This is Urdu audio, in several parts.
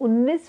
19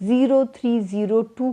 0302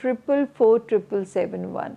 444771।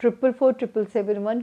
444771,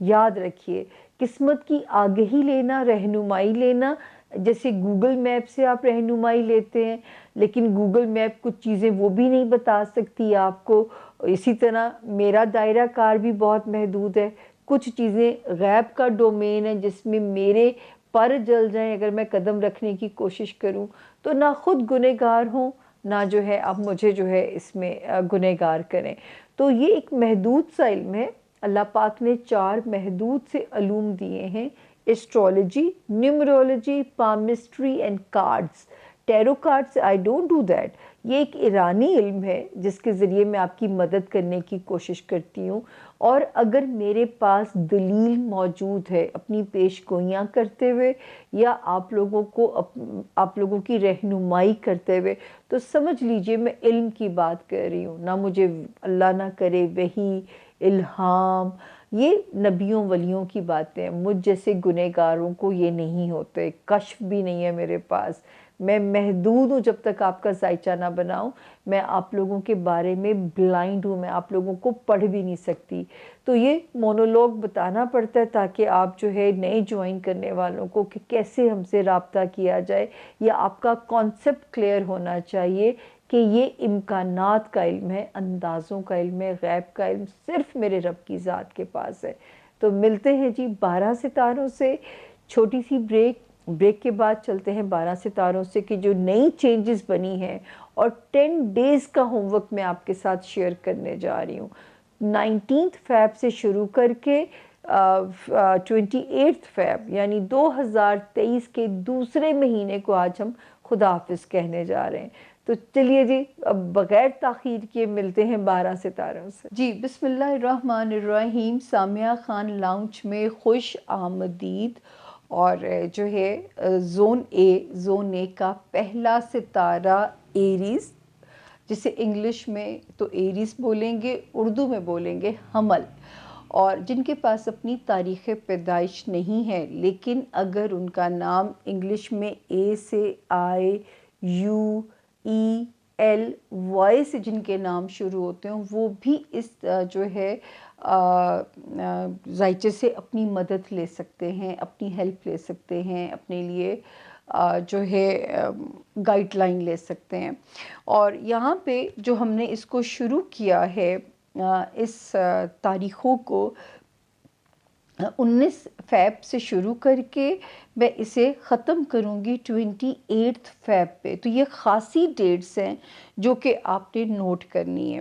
یاد رکھیے قسمت کی آگہی لینا، رہنمائی لینا، جیسے گوگل میپ سے آپ رہنمائی لیتے ہیں لیکن گوگل میپ کچھ چیزیں وہ بھی نہیں بتا سکتی آپ کو، اسی طرح میرا دائرہ کار بھی بہت محدود ہے، کچھ چیزیں غیب کا ڈومین ہے جس میں میرے پر جل جائیں اگر میں قدم رکھنے کی کوشش کروں، تو نہ خود گنہگار ہوں نہ جو ہے آپ مجھے جو ہے اس میں گنہگار کریں۔ تو یہ ایک محدود سا علم ہے، اللہ پاک نے 4 محدود سے علوم دیے ہیں: astrology, numerology, palmistry and cards. Tarot cards I don't do that, یہ ایک ایرانی علم ہے جس کے ذریعے میں آپ کی مدد کرنے کی کوشش کرتی ہوں، اور اگر میرے پاس دلیل موجود ہے اپنی پیش گوئیاں کرتے ہوئے یا آپ لوگوں کی رہنمائی کرتے ہوئے، تو سمجھ لیجئے میں علم کی بات کر رہی ہوں، نہ مجھے اللہ نہ کرے وحی، الہام، یہ نبیوں ولیوں کی باتیں ہیں، مجھ جیسے گنہگاروں کو یہ نہیں ہوتے، کشف بھی نہیں ہے میرے پاس، میں محدود ہوں، جب تک آپ کا ذائچہ نہ بناؤں میں آپ لوگوں کے بارے میں بلائنڈ ہوں، میں آپ لوگوں کو پڑھ بھی نہیں سکتی۔ تو یہ مونولوگ بتانا پڑتا ہے تاکہ آپ جو ہے نئے جوائن کرنے والوں کو کہ کیسے ہم سے رابطہ کیا جائے، یا آپ کا کانسیپٹ کلیئر ہونا چاہیے کہ یہ امکانات کا علم ہے، اندازوں کا علم ہے، غیب کا علم صرف میرے رب کی ذات کے پاس ہے۔ تو ملتے ہیں جی 12 ستاروں سے، چھوٹی سی بریک کے بعد چلتے ہیں 12 ستاروں سے کہ جو نئی چینجز بنی ہیں، اور 10 ڈیز کا ہوم ورک میں آپ کے ساتھ شیئر کرنے جا رہی ہوں، 19 فیب سے شروع کر کے 28 فیب یعنی 2023 کے دوسرے مہینے کو آج ہم خدا حافظ کہنے جا رہے ہیں۔ تو چلیے جی اب بغیر تاخیر کیے ملتے ہیں 12 ستاروں سے۔ جی بسم اللہ الرحمن الرحیم، سامیہ خان لاؤنج میں خوش آمدید۔ اور جو ہے زون اے کا پہلا ستارہ ایریز، جسے انگلش میں تو ایریز بولیں گے، اردو میں بولیں گے حمل، اور جن کے پاس اپنی تاریخ پیدائش نہیں ہے لیکن اگر ان کا نام انگلش میں اے سے آئے، یو، ای، ایل، وائی سے جن کے نام شروع ہوتے ہیں وہ بھی اس جو ہے ذائچے سے اپنی مدد لے سکتے ہیں، اپنی ہیلپ لے سکتے ہیں، اپنے لیے جو ہے گائیڈ لائن لے سکتے ہیں۔ اور یہاں پہ جو ہم نے اس کو شروع کیا ہے، اس تاریخوں کو 19 فیب سے شروع کر کے میں اسے ختم کروں گی 28 فیب پہ، تو یہ خاصی ڈیٹس ہیں جو کہ آپ نے نوٹ کرنی ہے۔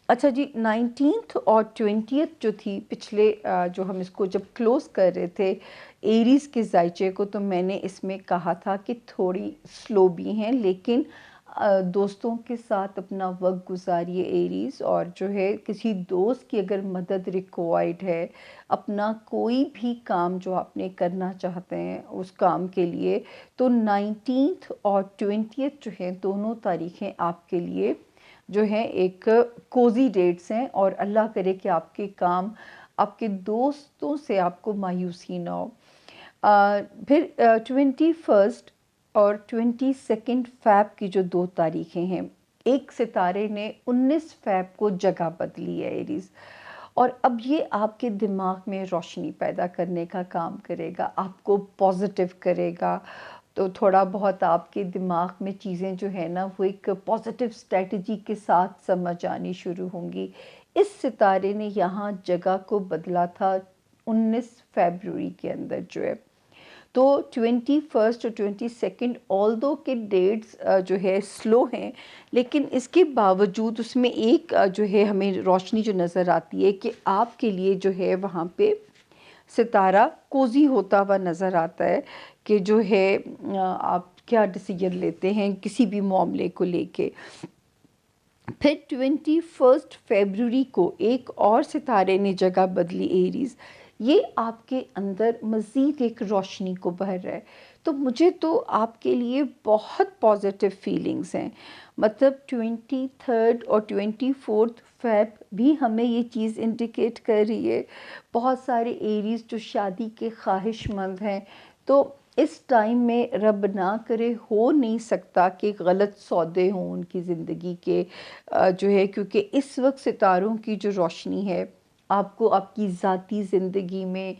اچھا جی 19 اور 20 جو تھی پچھلے جو ہم اس کو جب کلوز کر رہے تھے ایریز کے ذائچے کو، تو میں نے اس میں کہا تھا کہ تھوڑی سلو بھی ہیں لیکن دوستوں کے ساتھ اپنا وقت گزاریے ایریز، اور جو ہے کسی دوست کی اگر مدد ریکوائرڈ ہے، اپنا کوئی بھی کام جو آپ نے کرنا چاہتے ہیں اس کام کے لیے، تو 19 اور 20 جو ہیں دونوں تاریخیں آپ کے لیے جو ہیں ایک کوزی ڈیٹس ہیں، اور اللہ کرے کہ آپ کے کام، آپ کے دوستوں سے آپ کو مایوسی نہ ہو۔ پھر 21 اور 22 فیب کی جو 2 تاریخیں ہیں، ایک ستارے نے 19 فیب کو جگہ بدلی ہے ایریز، اور اب یہ آپ کے دماغ میں روشنی پیدا کرنے کا کام کرے گا، آپ کو پازیٹیو کرے گا، تو تھوڑا بہت آپ کے دماغ میں چیزیں جو ہے نا وہ ایک پازیٹیو اسٹریٹجی کے ساتھ سمجھ آنی شروع ہوں گی۔ اس ستارے نے یہاں جگہ کو بدلا تھا 19 فیبروری کے اندر جو ہے، تو 21 اور 22 آلدو کے ڈیٹس جو ہے سلو ہیں، لیکن اس کے باوجود اس میں ایک جو ہے ہمیں روشنی جو نظر آتی ہے کہ آپ کے لیے جو ہے وہاں پہ ستارہ کوزی ہوتا ہوا نظر آتا ہے کہ جو ہے آپ کیا ڈیسیجن لیتے ہیں کسی بھی معاملے کو لے کے۔ پھر 21 فیبروری کو ایک اور ستارے نے جگہ بدلی ایریز، یہ آپ کے اندر مزید ایک روشنی کو بھر رہا ہے، تو مجھے تو آپ کے لیے بہت پازیٹیو فیلنگز ہیں، مطلب 23 اور 24 فیب بھی ہمیں یہ چیز انڈیکیٹ کر رہی ہے۔ بہت سارے ایریز جو شادی کے خواہش مند ہیں، تو اس ٹائم میں رب نہ کرے ہو نہیں سکتا کہ غلط سودے ہوں ان کی زندگی کے جو ہے، کیونکہ اس وقت ستاروں کی جو روشنی ہے آپ کو آپ کی ذاتی زندگی میں،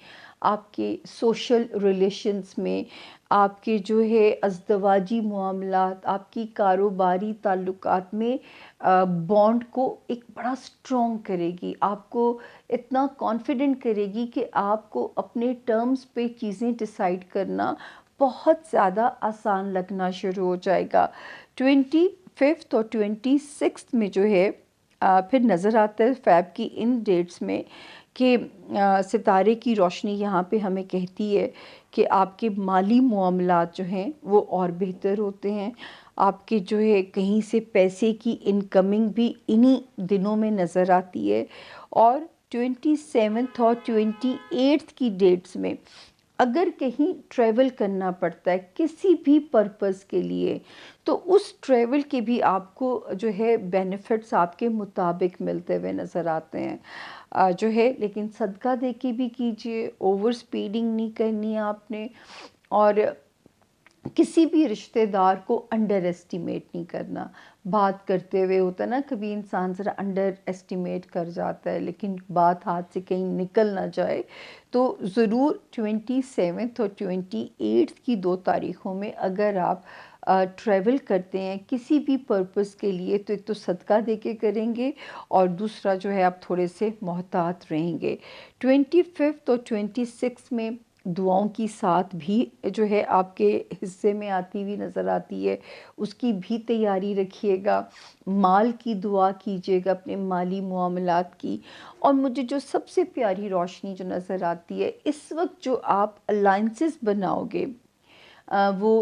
آپ کے سوشل ریلیشنز میں، آپ کے جو ہے ازدواجی معاملات، آپ کی کاروباری تعلقات میں بانڈ کو ایک بڑا سٹرونگ کرے گی، آپ کو اتنا کانفیڈنٹ کرے گی کہ آپ کو اپنے ٹرمز پہ چیزیں ڈیسائیڈ کرنا بہت زیادہ آسان لگنا شروع ہو جائے گا۔ 25 اور 26 میں جو ہے پھر نظر آتا ہے فیب کی ان ڈیٹس میں کہ ستارے کی روشنی یہاں پہ ہمیں کہتی ہے کہ آپ کے مالی معاملات جو ہیں وہ اور بہتر ہوتے ہیں، آپ کے جو ہے کہیں سے پیسے کی انکمنگ بھی انہی دنوں میں نظر آتی ہے۔ اور 27 اور 28 کی ڈیٹس میں اگر کہیں ٹریول کرنا پڑتا ہے کسی بھی پرپس کے لیے، تو اس ٹریول کے بھی آپ کو جو ہے بینیفٹس آپ کے مطابق ملتے ہوئے نظر آتے ہیں جو ہے۔ لیکن صدقہ دے کے بھی کیجئے، اوور سپیڈنگ نہیں کرنی ہے آپ نے، اور کسی بھی رشتہ دار کو انڈر ایسٹیمیٹ نہیں کرنا۔ بات کرتے ہوئے ہوتا ہے نا کبھی انسان ذرا انڈر ایسٹیمیٹ کر جاتا ہے، لیکن بات ہاتھ سے کہیں نکل نہ جائے، تو ضرور 27 اور 28 کی 2 تاریخوں میں اگر آپ ٹریول کرتے ہیں کسی بھی پرپس کے لیے، تو ایک تو صدقہ دے کے کریں گے، اور دوسرا جو ہے آپ تھوڑے سے محتاط رہیں گے۔ 25 اور 26 میں دعاؤں کی ساتھ بھی جو ہے آپ کے حصے میں آتی ہوئی نظر آتی ہے، اس کی بھی تیاری رکھیے گا، مال کی دعا کیجیے گا، اپنے مالی معاملات کی۔ اور مجھے جو سب سے پیاری روشنی جو نظر آتی ہے اس وقت، جو آپ الائنسز بناؤ گے، وہ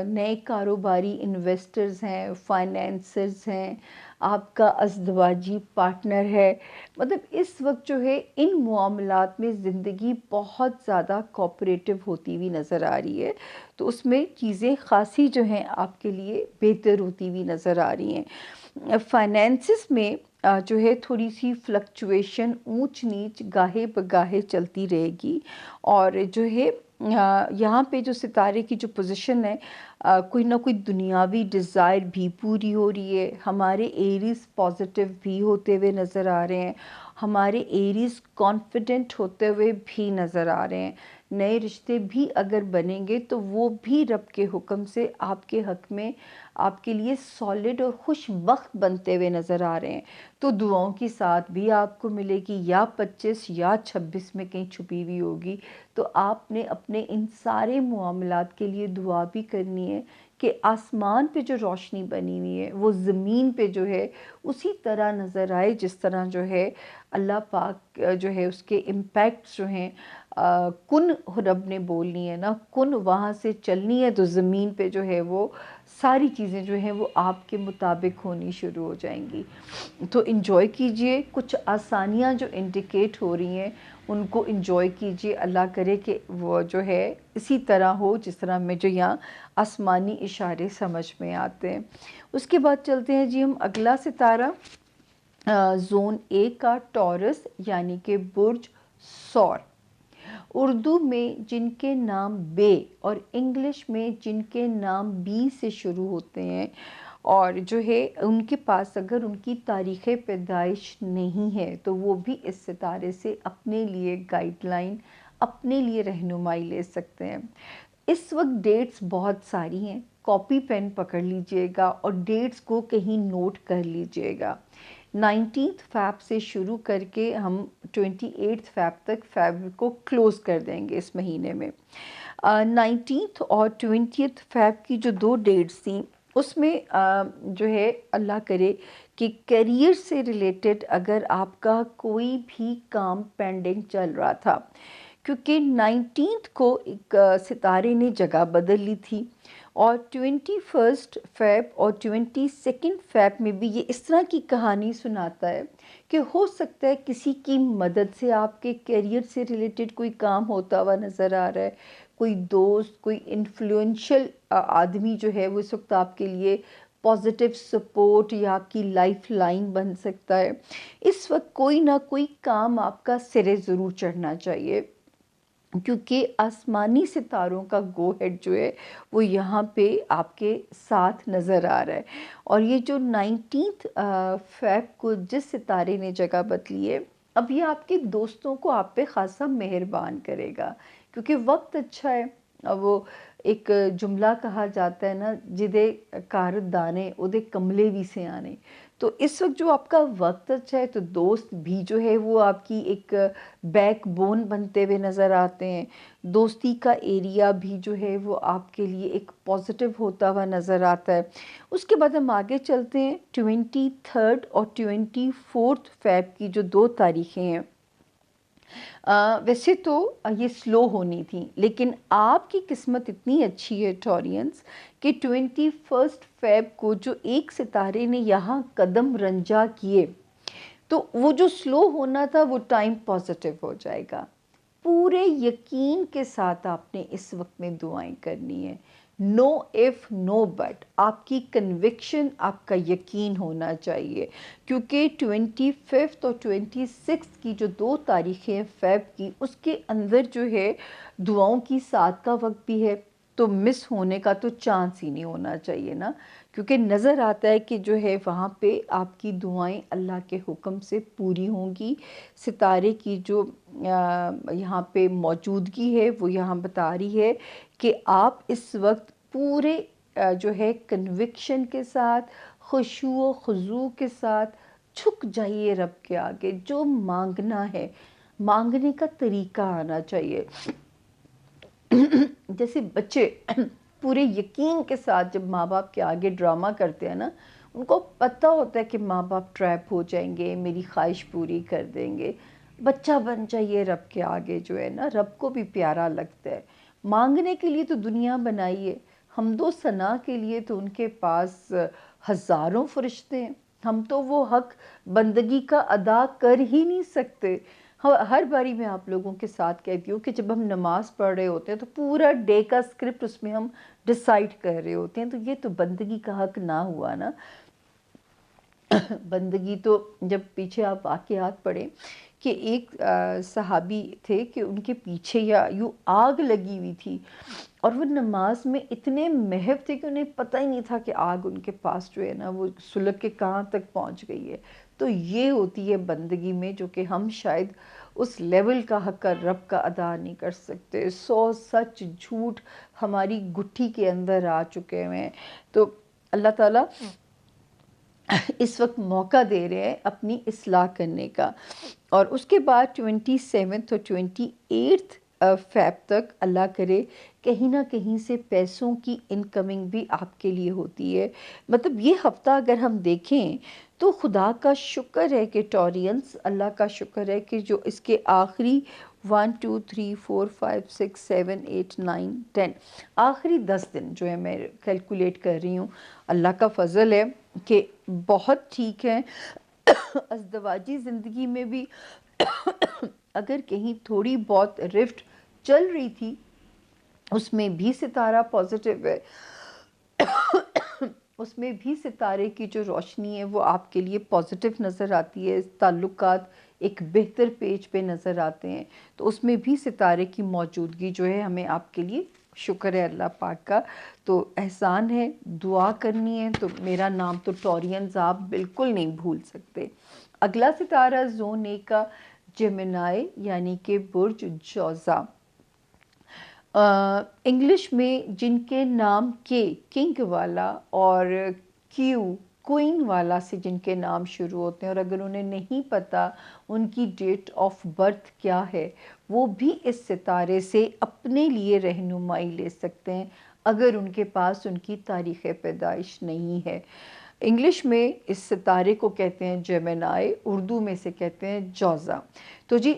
نئے کاروباری انویسٹرز ہیں، فائنینسرز ہیں، آپ کا ازدواجی پارٹنر ہے، مطلب اس وقت جو ہے ان معاملات میں زندگی بہت زیادہ کوآپریٹو ہوتی ہوئی نظر آ رہی ہے، تو اس میں چیزیں خاصی جو ہیں آپ کے لیے بہتر ہوتی ہوئی نظر آ رہی ہیں۔ فائنینسز میں جو ہے تھوڑی سی فلکچویشن، اونچ نیچ گاہے بگاہے چلتی رہے گی، اور جو ہے یہاں پہ جو ستارے کی جو پوزیشن ہے، کوئی نہ کوئی دنیاوی ڈیزائر بھی پوری ہو رہی ہے، ہمارے ایریز پازیٹیو بھی ہوتے ہوئے نظر آ رہے ہیں، ہمارے ایریز کانفیڈنٹ ہوتے ہوئے بھی نظر آ رہے ہیں، نئے رشتے بھی اگر بنیں گے تو وہ بھی رب کے حکم سے آپ کے حق میں، آپ کے لیے سالڈ اور خوش بخت بنتے ہوئے نظر آ رہے ہیں۔ تو دعاؤں کی ساتھ بھی آپ کو ملے گی، یا 25 یا 26 میں کہیں چھپی ہوئی ہوگی، تو آپ نے اپنے ان سارے معاملات کے لیے دعا بھی کرنی ہے کہ آسمان پہ جو روشنی بنی ہوئی ہے وہ زمین پہ جو ہے اسی طرح نظر آئے جس طرح جو ہے اللہ پاک جو ہے اس کے امپیکٹس جو ہیں، کن رب نے بولنی ہے نا، کن وہاں سے چلنی ہے، تو زمین پہ جو ہے وہ ساری چیزیں جو ہیں وہ آپ کے مطابق ہونی شروع ہو جائیں گی۔ تو انجوائے کیجئے، کچھ آسانیاں جو انڈیکیٹ ہو رہی ہیں ان کو انجوائے کیجئے، اللہ کرے کہ وہ جو ہے اسی طرح ہو جس طرح میں جو یہاں آسمانی اشارے سمجھ میں آتے ہیں۔ اس کے بعد چلتے ہیں جی ہم اگلا ستارہ، زون اے کا ٹورس یعنی کہ برج ثور۔ اردو میں جن کے نام بے اور انگلش میں جن کے نام بی سے شروع ہوتے ہیں، اور جو ہے ان کے پاس اگر ان کی تاریخ پیدائش نہیں ہے تو وہ بھی اس ستارے سے اپنے لیے گائیڈ لائن، اپنے لیے رہنمائی لے سکتے ہیں۔ اس وقت ڈیٹس بہت ساری ہیں، کاپی پین پکڑ لیجئے گا اور ڈیٹس کو کہیں نوٹ کر لیجئے گا۔ 19 فیب سے شروع کر کے ہم 28 فیب تک فیب کو کلوز کر دیں گے اس مہینے میں۔ 19 اور 20 فیب کی جو 2 ڈیٹس تھیں اس میں جو ہے اللہ کرے کہ کیریئر سے ریلیٹڈ اگر آپ کا کوئی بھی کام پینڈنگ چل رہا تھا، کیونکہ 19 کو ایک ستارے نے جگہ بدل لی تھی، اور 21 فیب اور 22 فیب میں بھی یہ اس طرح کی کہانی سناتا ہے کہ ہو سکتا ہے کسی کی مدد سے آپ کے کیریئر سے ریلیٹڈ کوئی کام ہوتا ہوا نظر آ رہا ہے، کوئی دوست، کوئی انفلوئنشل آدمی جو ہے وہ اس وقت آپ کے لیے پازیٹیو سپورٹ یا آپ کی لائف لائن بن سکتا ہے۔ اس وقت کوئی نہ کوئی کام آپ کا سرے ضرور چڑھنا چاہیے، کیونکہ آسمانی ستاروں کا گو ہیڈ جو ہے وہ یہاں پہ آپ کے ساتھ نظر آ رہا ہے۔ اور یہ جو 19 فیب کو جس ستارے نے جگہ بدلی ہے اب یہ آپ کے دوستوں کو آپ پہ خاصا مہربان کرے گا کیونکہ وقت اچھا ہے. اب وہ ایک جملہ کہا جاتا ہے نا، جدے کار دانے اودے کملے بھی سے آنے. تو اس وقت جو آپ کا وقت اچھا ہے تو دوست بھی جو ہے وہ آپ کی ایک بیک بون بنتے ہوئے نظر آتے ہیں. دوستی کا ایریا بھی جو ہے وہ آپ کے لیے ایک پازیٹیو ہوتا ہوا نظر آتا ہے. اس کے بعد ہم آگے چلتے ہیں. 23 اور 24 کی جو 2 تاریخیں ہیں، ویسے تو یہ سلو ہونی تھی، لیکن آپ کی قسمت اتنی اچھی ہے ٹورینز کہ 21 کو جو ایک ستارے نے یہاں قدم رنجا کیے تو وہ جو سلو ہونا تھا وہ ٹائم پازیٹیو ہو جائے گا. پورے یقین کے ساتھ آپ نے اس وقت میں دعائیں کرنی ہے. نو ایف نو بٹ، آپ کی کنوکشن، آپ کا یقین ہونا چاہیے کیونکہ 25 اور 26 کی جو 2 تاریخیں فیب کی، اس کے اندر جو ہے دعاؤں کی ساتھ کا وقت بھی ہے، تو مس ہونے کا تو چانس ہی نہیں ہونا چاہیے نا، کیونکہ نظر آتا ہے کہ جو ہے وہاں پہ آپ کی دعائیں اللہ کے حکم سے پوری ہوں گی. ستارے کی جو یہاں پہ موجودگی ہے وہ یہاں بتا رہی ہے کہ آپ اس وقت پورے جو ہے کنوکشن کے ساتھ، خشوع و خضوع کے ساتھ جھک جائیے رب کے آگے. جو مانگنا ہے، مانگنے کا طریقہ آنا چاہیے. جیسے بچے پورے یقین کے ساتھ جب ماں باپ کے آگے ڈرامہ کرتے ہیں نا، ان کو پتہ ہوتا ہے کہ ماں باپ ٹریپ ہو جائیں گے، میری خواہش پوری کر دیں گے. بچہ بن جائیے رب کے آگے، جو ہے نا رب کو بھی پیارا لگتا ہے. مانگنے کے لیے تو دنیا بنائی ہے، حمد و ثنا کے لیے تو ان کے پاس ہزاروں فرشتے ہیں. ہم تو وہ حق بندگی کا ادا کر ہی نہیں سکتے. ہر باری میں آپ لوگوں کے ساتھ کہتی ہوں کہ جب ہم نماز پڑھ رہے ہوتے ہیں تو پورا ڈے کا اسکرپٹ اس میں ہم ڈیسائیڈ کر رہے ہوتے ہیں، تو یہ تو بندگی کا حق نہ ہوا نا. بندگی تو جب پیچھے آپ واقعات پڑھیں کہ ایک صحابی تھے کہ ان کے پیچھے یا یوں آگ لگی ہوئی تھی اور وہ نماز میں اتنے محو تھے کہ انہیں پتہ ہی نہیں تھا کہ آگ ان کے پاس جو ہے نا وہ سلگ کے کہاں تک پہنچ گئی ہے. تو یہ ہوتی ہے بندگی میں، جو کہ ہم شاید اس لیول کا حق رب کا ادا نہیں کر سکتے. 100 سچ جھوٹ ہماری گٹھی کے اندر آ چکے ہیں. تو اللہ تعالیٰ اس وقت موقع دے رہے ہیں اپنی اصلاح کرنے کا. اور اس کے بعد 27 اور 28 فیب تک اللہ کرے کہیں نہ کہیں سے پیسوں کی انکمنگ بھی آپ کے لیے ہوتی ہے. مطلب یہ ہفتہ اگر ہم دیکھیں تو خدا کا شکر ہے کہ ٹورینز، اللہ کا شکر ہے کہ جو اس کے آخری 1 2 3 4 5 6 7 8 9 10 آخری 10 دن جو ہے میں کیلکولیٹ کر رہی ہوں، اللہ کا فضل ہے کہ بہت ٹھیک ہے. ازدواجی زندگی میں بھی اگر کہیں تھوڑی بہت رفٹ چل رہی تھی، اس میں بھی ستارہ پازیٹیو ہے. اس میں بھی ستارے کی جو روشنی ہے وہ آپ کے لیے پازیٹیو نظر آتی ہے. تعلقات ایک بہتر پیج پہ نظر آتے ہیں، تو اس میں بھی ستارے کی موجودگی جو ہے ہمیں آپ کے لیے شکر ہے اللہ پاک کا. تو احسان ہے، دعا کرنی ہے تو میرا نام تو ٹورینز آپ بالکل نہیں بھول سکتے. اگلا ستارہ زون اے کا جیمنائی یعنی کہ برج جوزا. انگلش میں جن کے نام کے کنگ والا اور کیو کوئن والا سے جن کے نام شروع ہوتے ہیں، اور اگر انہیں نہیں پتہ ان کی ڈیٹ آف برتھ کیا ہے، وہ بھی اس ستارے سے اپنے لیے رہنمائی لے سکتے ہیں اگر ان کے پاس ان کی تاریخ پیدائش نہیں ہے. انگلش میں اس ستارے کو کہتے ہیں جیمنائی، اردو میں سے کہتے ہیں جوزا. تو جی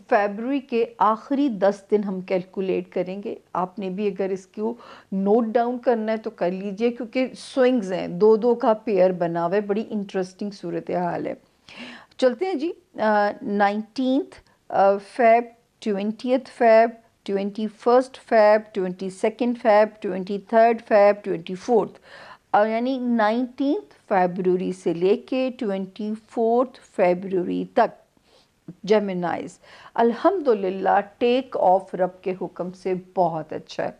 فیبروری کے آخری 10 دن ہم کیلکولیٹ کریں گے. آپ نے بھی اگر اس کو نوٹ ڈاؤن کرنا ہے تو کر لیجئے، کیونکہ سوئنگز ہیں، 2 کا پیئر بنا ہوا ہے. بڑی انٹرسٹنگ صورتحال ہے. چلتے ہیں جی. 19 Feb, 20 Feb, 21 Feb, 22 Feb, 23 Feb, 24 یعنی 19 فیبروری سے لے کے 24 فیبروری تک جیمنائز. الحمدللہ ٹیک آف رب کے حکم سے بہت اچھا ہے.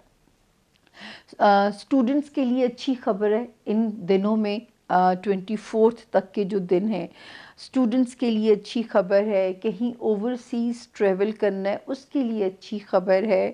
اسٹوڈنٹس کے لیے اچھی خبر ہے ان دنوں میں 24 تک کے جو دن ہیں اسٹوڈنٹس کے لیے اچھی خبر ہے، کہیں اوورسیز ٹریول کرنا ہے اس کے لیے اچھی خبر ہے،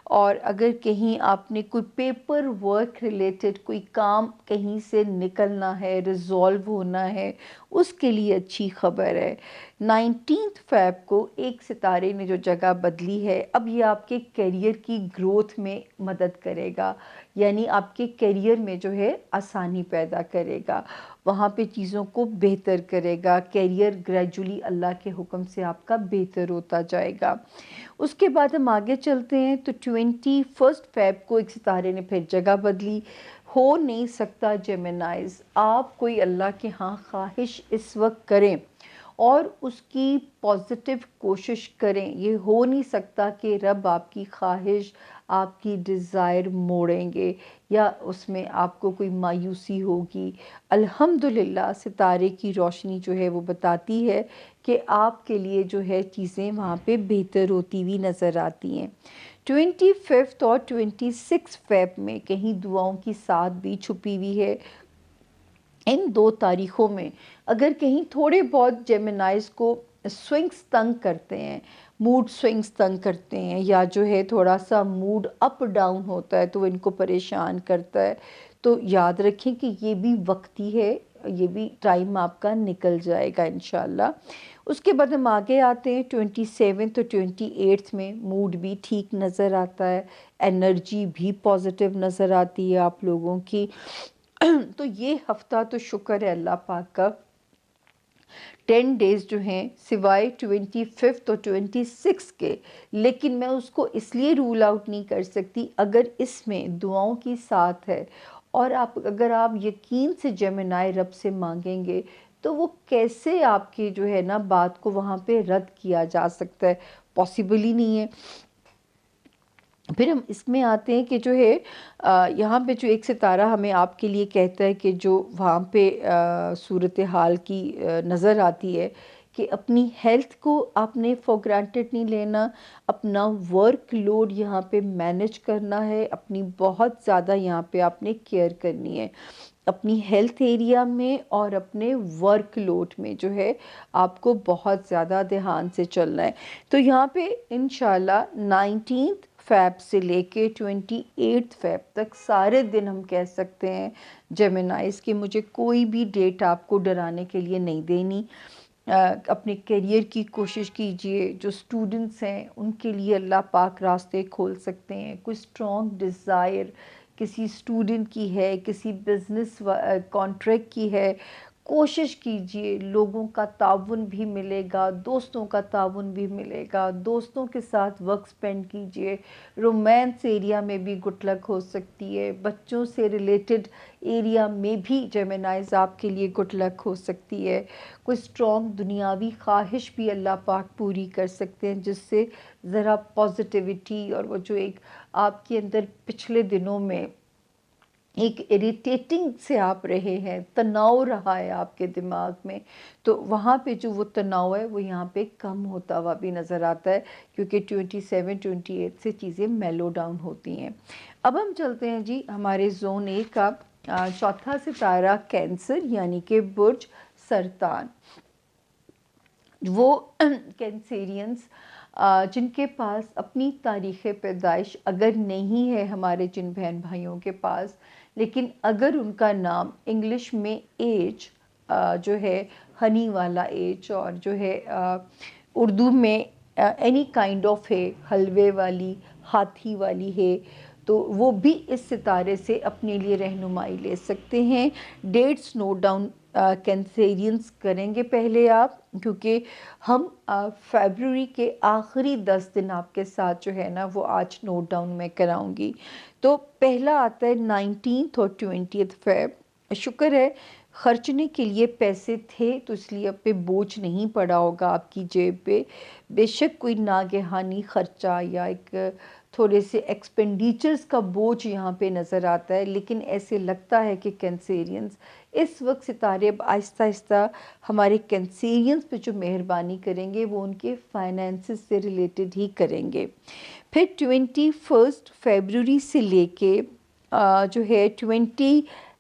اور اگر کہیں آپ نے کوئی پیپر ورک ریلیٹڈ کوئی کام کہیں سے نکلنا ہے، ریزالو ہونا ہے، اس کے لیے اچھی خبر ہے۔ 19 فیب کو ایک ستارے نے جو جگہ بدلی ہے، اب یہ آپ کے کیریئر کی گروتھ میں مدد کرے گا، یعنی آپ کے کیریئر میں جو ہے آسانی پیدا کرے گا، وہاں پہ چیزوں کو بہتر کرے گا، کیریئر گریجولی اللہ کے حکم سے آپ کا بہتر ہوتا جائے گا۔ اس کے بعد ہم آگے چلتے ہیں تو 21 فیب کو ایک ستارے نے پھر جگہ بدلی۔ ہو نہیں سکتا جیمنائز آپ کوئی اللہ کے ہاں خواہش اس وقت کریں اور اس کی پازیٹیو کوشش کریں، یہ ہو نہیں سکتا کہ رب آپ کی خواہش، آپ کی ڈیزائر موڑیں گے یا اس میں آپ کو کوئی مایوسی ہوگی۔ الحمدللہ ستارے کی روشنی جو ہے وہ بتاتی ہے کہ آپ کے لیے جو ہے چیزیں وہاں پہ بہتر ہوتی ہوئی نظر آتی ہیں۔ 25 اور 26 فیب میں کہیں دعاؤں کی ساتھ بھی چھپی ہوئی ہے۔ ان 2 تاریخوں میں اگر کہیں تھوڑے بہت جیمنائز کو سوئنگز تنگ کرتے ہیں، موڈ سوئنگز تنگ کرتے ہیں، یا جو ہے تھوڑا سا موڈ اپ ڈاؤن ہوتا ہے تو ان کو پریشان کرتا ہے، تو یاد رکھیں کہ یہ بھی وقتی ہے، یہ بھی ٹائم آپ کا نکل جائے گا انشاءاللہ۔ اس کے بعد ہم آگے آتے ہیں 27 اور 28 میں موڈ بھی ٹھیک نظر آتا ہے، انرجی بھی پازیٹیو نظر آتی ہے آپ لوگوں کی۔ تو یہ ہفتہ تو شکر ہے اللہ پاک کا، 10 ڈیز جو ہیں سوائے 25 اور 26 کے، لیکن میں اس کو اس لیے رول آؤٹ نہیں کر سکتی، اگر اس میں دعاؤں کی ساتھ ہے اور اگر آپ یقین سے جیمنائی رب سے مانگیں گے تو وہ کیسے آپ کی جو ہے نا بات کو وہاں پہ رد کیا جا سکتا ہے، پاسبل ہی نہیں ہے۔ پھر ہم اس میں آتے ہیں کہ جو ہے یہاں پہ جو ایک ستارہ ہمیں آپ کے لیے کہتا ہے کہ جو وہاں پہ صورتحال کی نظر آتی ہے کہ اپنی ہیلتھ کو آپ نے فور گرانٹیڈ نہیں لینا، اپنا ورک لوڈ یہاں پہ مینیج کرنا ہے، اپنی بہت زیادہ یہاں پہ آپ نے کیئر کرنی ہے اپنی ہیلتھ ایریا میں اور اپنے ورک لوڈ میں، جو ہے آپ کو بہت زیادہ دھیان سے چلنا ہے۔ تو یہاں پہ انشاءاللہ 19 فیب سے لے کے 28 فیب تک سارے دن ہم کہہ سکتے ہیں جیمنائز کہ مجھے کوئی بھی ڈیٹ آپ کو ڈرانے کے لیے نہیں دینی، اپنے کیریئر کی کوشش کیجئے، جو سٹوڈنٹس ہیں ان کے لیے اللہ پاک راستے کھول سکتے ہیں، کوئی سٹرونگ ڈیزائر کسی سٹوڈنٹ کی ہے، کسی بزنس کانٹریکٹ کی ہے، کوشش کیجئے، لوگوں کا تعاون بھی ملے گا، دوستوں کا تعاون بھی ملے گا، دوستوں کے ساتھ وقت سپینڈ کیجئے، رومانس ایریا میں بھی گڈ لک ہو سکتی ہے، بچوں سے ریلیٹڈ ایریا میں بھی جیمنائز آپ کے لیے گڈ لک ہو سکتی ہے، کوئی سٹرونگ دنیاوی خواہش بھی اللہ پاک پوری کر سکتے ہیں، جس سے ذرا پازیٹیوٹی اور وہ جو ایک آپ کے اندر پچھلے دنوں میں ایک اریٹیٹنگ سے آپ رہے ہیں، تناؤ رہا ہے آپ کے دماغ میں، تو وہاں پہ جو وہ تناؤ ہے وہ یہاں پہ کم ہوتا ہوا بھی نظر آتا ہے، کیونکہ 27 28 سے چیزیں میلو ڈاؤن ہوتی ہیں۔ اب ہم چلتے ہیں جی ہمارے زون اے کا چوتھا ستارہ کینسر یعنی کہ برج سرطان۔ وہ کینسیرینز جن کے پاس اپنی تاریخ پیدائش اگر نہیں ہے، ہمارے جن بہن بھائیوں کے پاس، لیکن اگر ان کا نام انگلش میں ایج جو ہے ہنی والا ایج، اور جو ہے اردو میں اینی کائنڈ آف ہے، حلوے والی، ہاتھی والی ہے، تو وہ بھی اس ستارے سے اپنے لیے رہنمائی لے سکتے ہیں۔ ڈیٹس نوٹ ڈاؤن کینسیرینز کریں گے پہلے آپ، کیونکہ ہم فیبروری کے آخری 10 دن آپ کے ساتھ جو ہے نا وہ آج نوٹ ڈاؤن میں کراؤں گی۔ تو پہلا آتا ہے 19 اور 20 فیب۔ شکر ہے خرچنے کے لیے پیسے تھے تو اس لیے اب پہ بوجھ نہیں پڑا ہوگا آپ کی جیب پہ، بے شک کوئی ناگہانی خرچہ یا ایک تھوڑے سے ایکسپینڈیچرز کا بوجھ یہاں پہ نظر آتا ہے، لیکن ایسے لگتا ہے کہ کینسیرینز اس وقت ستارے اب آہستہ آہستہ ہمارے کینسیرینز پہ جو مہربانی کریں گے وہ ان کے فائنینسز سے ریلیٹڈ ہی کریں گے۔ پھر 21 فیبروری سے لے کے جو ہے 27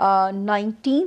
19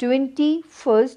21